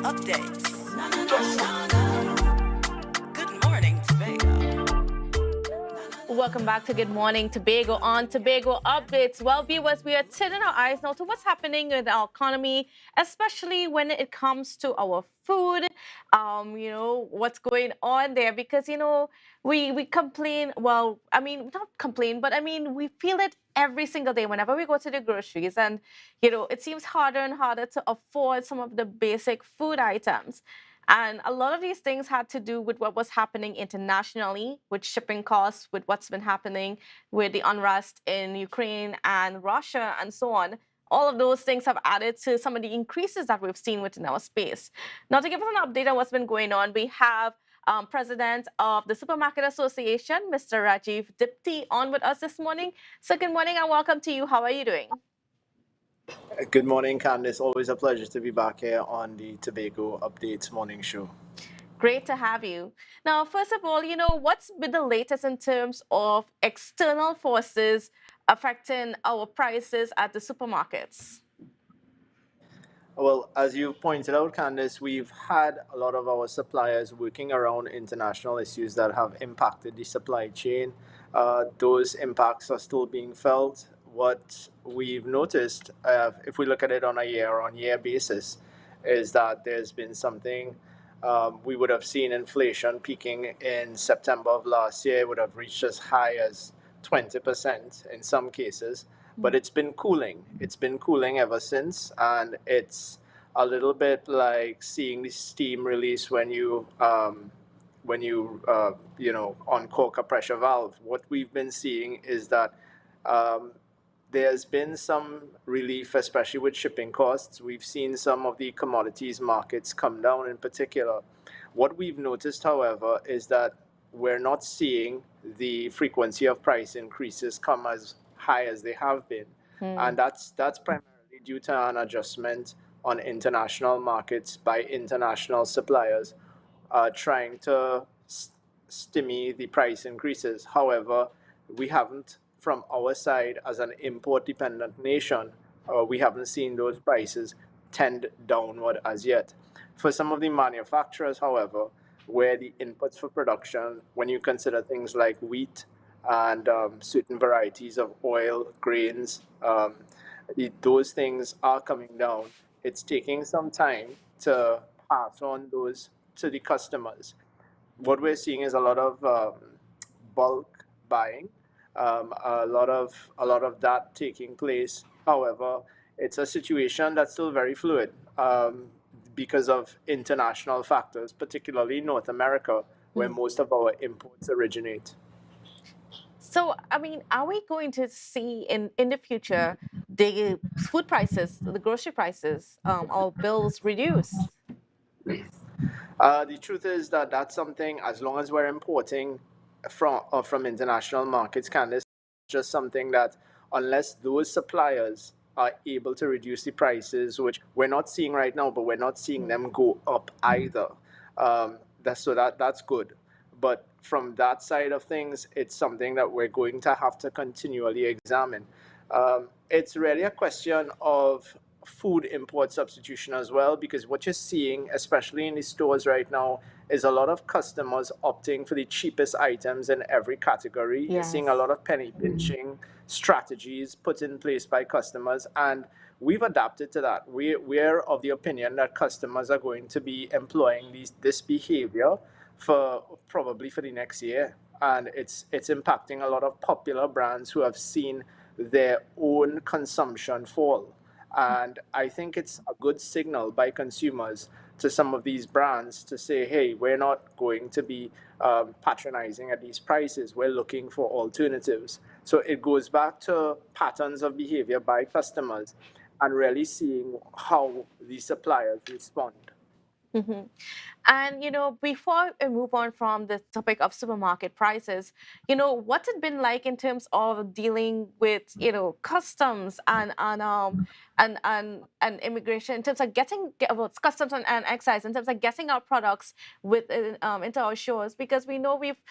updates. Good morning, Tobago. Welcome back to Good Morning Tobago on Tobago Updates. Well, viewers, we are turning our eyes now to what's happening in our economy, especially when it comes to our food. What's going on there because we complain. Well, I mean, not complain, but I mean we feel it every single day whenever we go to the groceries, and it seems harder and harder to afford some of the basic food items. And a lot of these things had to do with what was happening internationally, with shipping costs, with what's been happening with the unrest in Ukraine and Russia, and so on. All of those things have added to some of the increases that we've seen within our space. Now, to give us an update on what's been going on, we have President of the Supermarket Association, Mr. Rajiv Diptee, on with us this morning. So, good morning and welcome to you. How are you doing? Good morning, Kandace. Always a pleasure to be back here on the Tobago Updates morning show. Great to have you. Now, first of all, what's been the latest in terms of external forces affecting our prices at the supermarkets? Well, as you pointed out, Candice, we've had a lot of our suppliers working around international issues that have impacted the supply chain. Those impacts are still being felt. What we've noticed, if we look at it on a year-on-year basis, is that there's been something. We would have seen inflation peaking in September of last year, would have reached as high as 20% in some cases, but it's been cooling. It's been cooling ever since, and it's a little bit like seeing the steam release when you uncork a pressure valve. What we've been seeing is that um, there's been some relief, especially with shipping costs. We've seen some of the commodities markets come down in particular. What we've noticed, however, is that we're not seeing the frequency of price increases come as high as they have been. And that's primarily due to an adjustment on international markets by international suppliers trying to stymie the price increases. However, we haven't, from our side as an import dependent nation, we haven't seen those prices tend downward as yet. For some of the manufacturers, however, where the inputs for production, when you consider things like wheat and certain varieties of oil, grains, those things are coming down. It's taking some time to pass on those to the customers. What we're seeing is a lot of bulk buying, a lot of that taking place. However, it's a situation that's still very fluid because of international factors, particularly North America, where most of our imports originate. So, I mean, are we going to see in the future the food prices, the grocery prices, our bills reduce? The truth is that that's something, as long as we're importing from international markets, Candice, just something that unless those suppliers are able to reduce the prices, which we're not seeing right now, but we're not seeing them go up either. That's good. But from that side of things, it's something that we're going to have to continually examine. It's really a question of food import substitution as well, because what you're seeing, especially in the stores right now, is a lot of customers opting for the cheapest items in every category. You're seeing a Yes. lot of penny pinching strategies put in place by customers, and we've adapted to that. We're of the opinion that customers are going to be employing this behavior for probably for the next year, and it's impacting a lot of popular brands who have seen their own consumption fall. And I think it's a good signal by consumers to some of these brands to say, hey, we're not going to be patronizing at these prices. We're looking for alternatives. So it goes back to patterns of behavior by customers and really seeing how the suppliers respond. Mhm. And, before we move on from the topic of supermarket prices, what's it been like in terms of dealing with, customs and immigration in terms of well, customs and excise in terms of getting our products into our shores? Because we know we've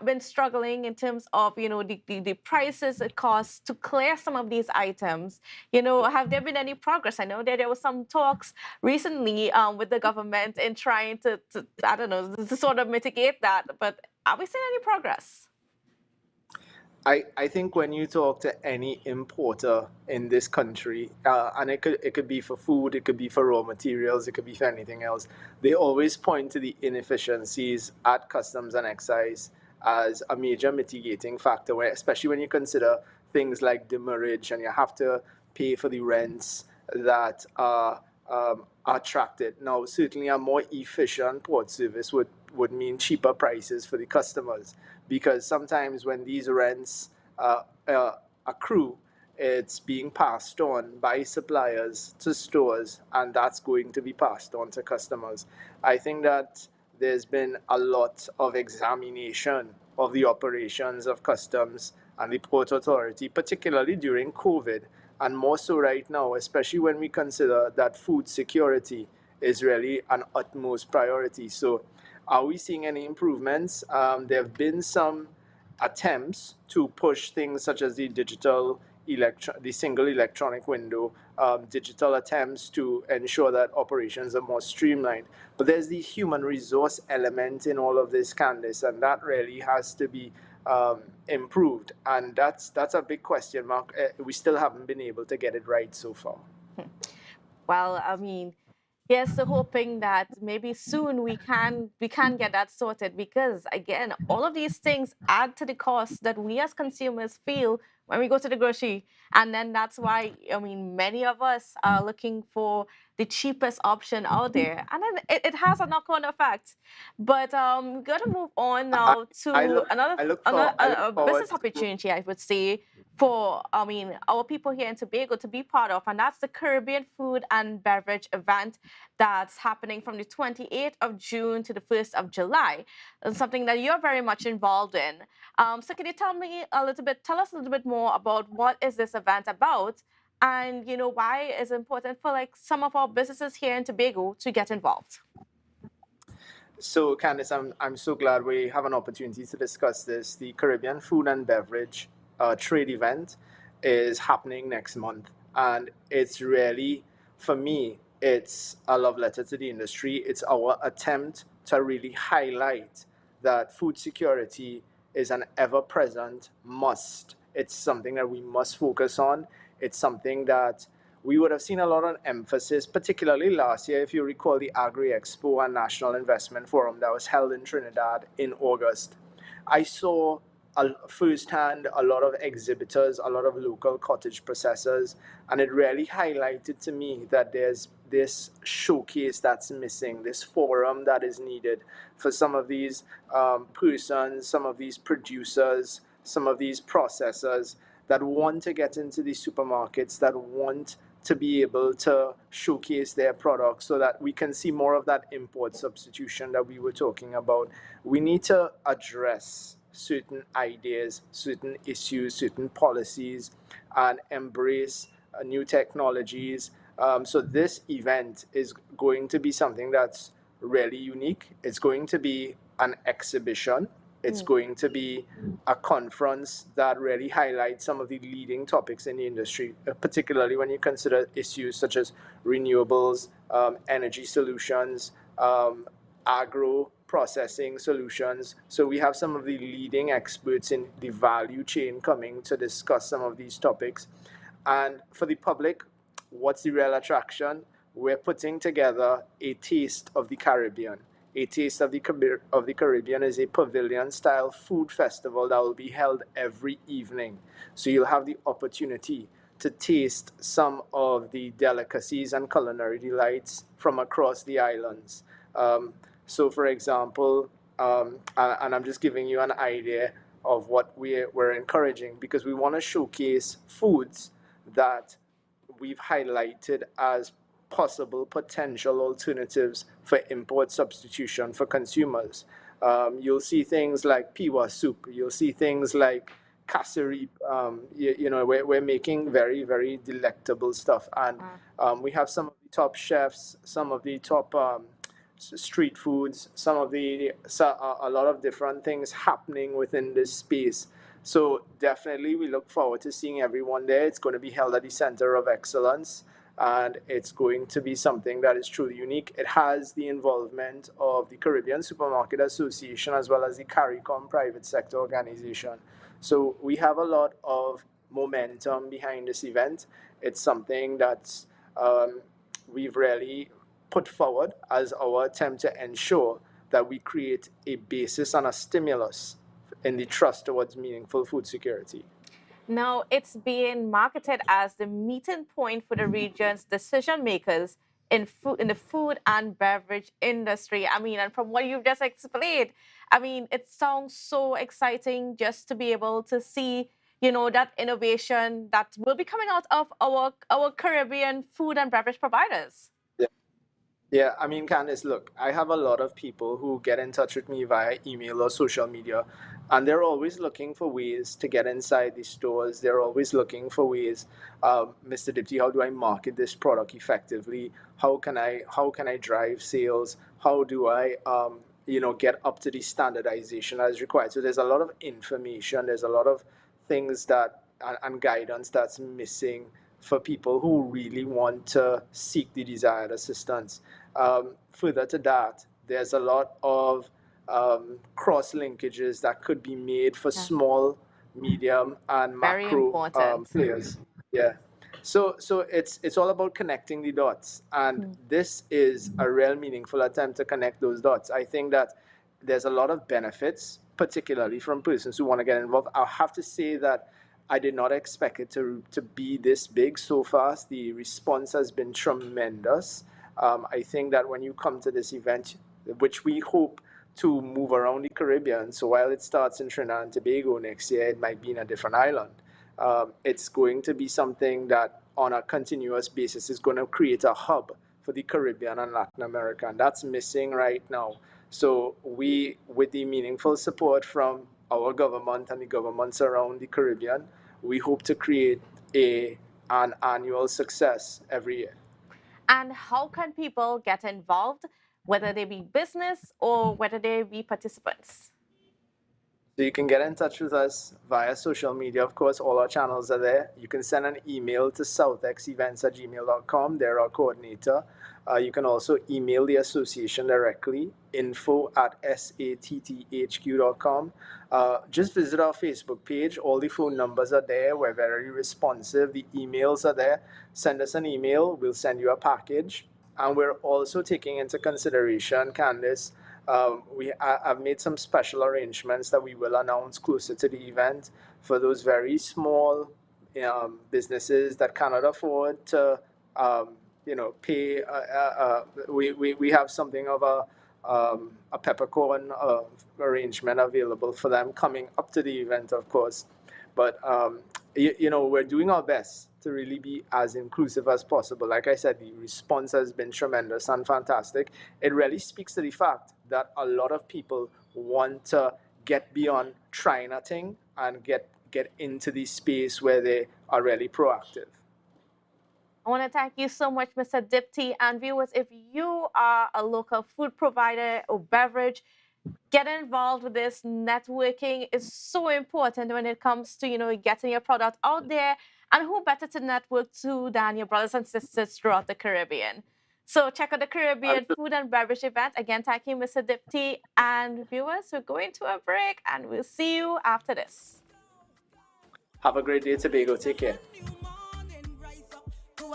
been struggling in terms of, the prices it costs to clear some of these items. Have there been any progress? I know that there was some talks recently with the government in trying to I don't know, to sort of mitigate that. But are we seeing any progress? I think when you talk to any importer in this country, and it could be for food, it could be for raw materials, it could be for anything else, they always point to the inefficiencies at customs and excise as a major mitigating factor, where, especially when you consider things like demurrage and you have to pay for the rents that are attracted. Now, certainly a more efficient port service would mean cheaper prices for the customers, because sometimes when these rents accrue, it's being passed on by suppliers to stores, and that's going to be passed on to customers. I think that there's been a lot of examination of the operations of customs and the port authority, particularly during COVID, and more so right now, especially when we consider that food security is really an utmost priority. So, are we seeing any improvements? There have been some attempts to push things such as the single electronic window, digital attempts to ensure that operations are more streamlined. But there's the human resource element in all of this, Candace, and that really has to be improved. And that's a big question mark. We still haven't been able to get it right so far. Well, I mean, here's the hoping that maybe soon we can get that sorted, because again, all of these things add to the cost that we as consumers feel when we go to the grocery. And then that's why, I mean, many of us are looking for the cheapest option out there. And then it has a knock-on effect. But we're gonna move on I, now I to look I look a forward business to. opportunity, I would say, for, I mean, our people here in Tobago to be part of, and that's the Caribbean Food and Beverage event that's happening from the 28th of June to the 1st of July, and something that you're very much involved in. So can you tell us a little bit more about what is this event about, and why it's important for like some of our businesses here in Tobago to get involved? So, Candice, I'm so glad we have an opportunity to discuss this. The Caribbean Food and Beverage trade event is happening next month. And it's really, for me, it's a love letter to the industry. It's our attempt to really highlight that food security is an ever present must. It's something that we must focus on. It's something that we would have seen a lot of emphasis, particularly last year, if you recall the Agri Expo and National Investment Forum that was held in Trinidad in August. I saw firsthand a lot of exhibitors, a lot of local cottage processors, and it really highlighted to me that there's this showcase that's missing, this forum that is needed for some of these persons, some of these producers, some of these processors that want to get into these supermarkets, that want to be able to showcase their products so that we can see more of that import substitution that we were talking about. We need to address certain ideas, certain issues, certain policies, and embrace new technologies. So this event is going to be something that's really unique. It's going to be an exhibition. It's going to be a conference that really highlights some of the leading topics in the industry, particularly when you consider issues such as renewables, energy solutions, agro processing solutions. So we have some of the leading experts in the value chain coming to discuss some of these topics. And for the public, what's the real attraction? We're putting together a taste of the Caribbean. A Taste of the Caribbean is a pavilion style food festival that will be held every evening. So you'll have the opportunity to taste some of the delicacies and culinary delights from across the islands. So, for example, and I'm just giving you an idea of what we're encouraging, because we want to showcase foods that we've highlighted as possible potential alternatives for import substitution for consumers. You'll see things like piwa soup. You'll see things like casserie. We're making very, very delectable stuff. And we have some of the top chefs, some of the top street foods, a lot of different things happening within this space. So definitely we look forward to seeing everyone there. It's going to be held at the Center of Excellence, and it's going to be something that is truly unique. It has the involvement of the Caribbean Supermarket Association as well as the CARICOM private sector organization. So we have a lot of momentum behind this event. It's something that we've really put forward as our attempt to ensure that we create a basis and a stimulus in the trust towards meaningful food security. Now, it's being marketed as the meeting point for the region's decision makers in the food and beverage industry. I mean, and from what you've just explained, I mean, it sounds so exciting just to be able to see, that innovation that will be coming out of our Caribbean food and beverage providers. Yeah, I mean, Kandace, look, I have a lot of people who get in touch with me via email or social media, and they're always looking for ways to get inside the stores. They're always looking for ways, Mr. Diptee, how do I market this product effectively? How can I drive sales? How do I, get up to the standardization as required? So there's a lot of information. There's a lot of things and guidance that's missing for people who really want to seek the desired assistance. Further to that, there's a lot of cross linkages that could be made for small, medium, and macro players. Yeah. So it's all about connecting the dots, and this is a real meaningful attempt to connect those dots. I think that there's a lot of benefits, particularly from persons who want to get involved. I'll have to say that I did not expect it to be this big so fast. The response has been tremendous. I think that when you come to this event, which we hope to move around the Caribbean, so while it starts in Trinidad and Tobago next year, it might be in a different island. It's going to be something that on a continuous basis is going to create a hub for the Caribbean and Latin America, and that's missing right now. So we, with the meaningful support from our government and the governments around the Caribbean, we hope to create an annual success every year. And how can people get involved, whether they be business or whether they be participants? So you can get in touch with us via social media. Of course, all our channels are there. You can send an email to southexevents@gmail.com. They're our coordinator. You can also email the association directly, info@satthq.com. Just visit our Facebook page. All the phone numbers are there. We're very responsive. The emails are there. Send us an email. We'll send you a package. And we're also taking into consideration, Kandace, I've made some special arrangements that we will announce closer to the event for those very small businesses that cannot afford to pay. We have something of a peppercorn arrangement available for them coming up to the event, of course. But we're doing our best to really be as inclusive as possible. Like I said, the response has been tremendous and fantastic. It really speaks to the fact that a lot of people want to get beyond trying a thing and get into the space where they are really proactive. I want to thank you so much, Mr. Diptee. And viewers, if you are a local food provider or beverage, get involved with this. Networking is so important when it comes to, getting your product out there. And who better to network to than your brothers and sisters throughout the Caribbean? So check out the Caribbean Food and Beverage event. Again, thank you, Mr. Diptee. And viewers, we're going to a break and we'll see you after this. Have a great day, Tobago. Take care.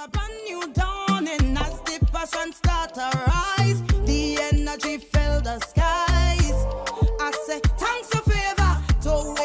A brand new dawning as the passion start to rise. The energy filled the sky.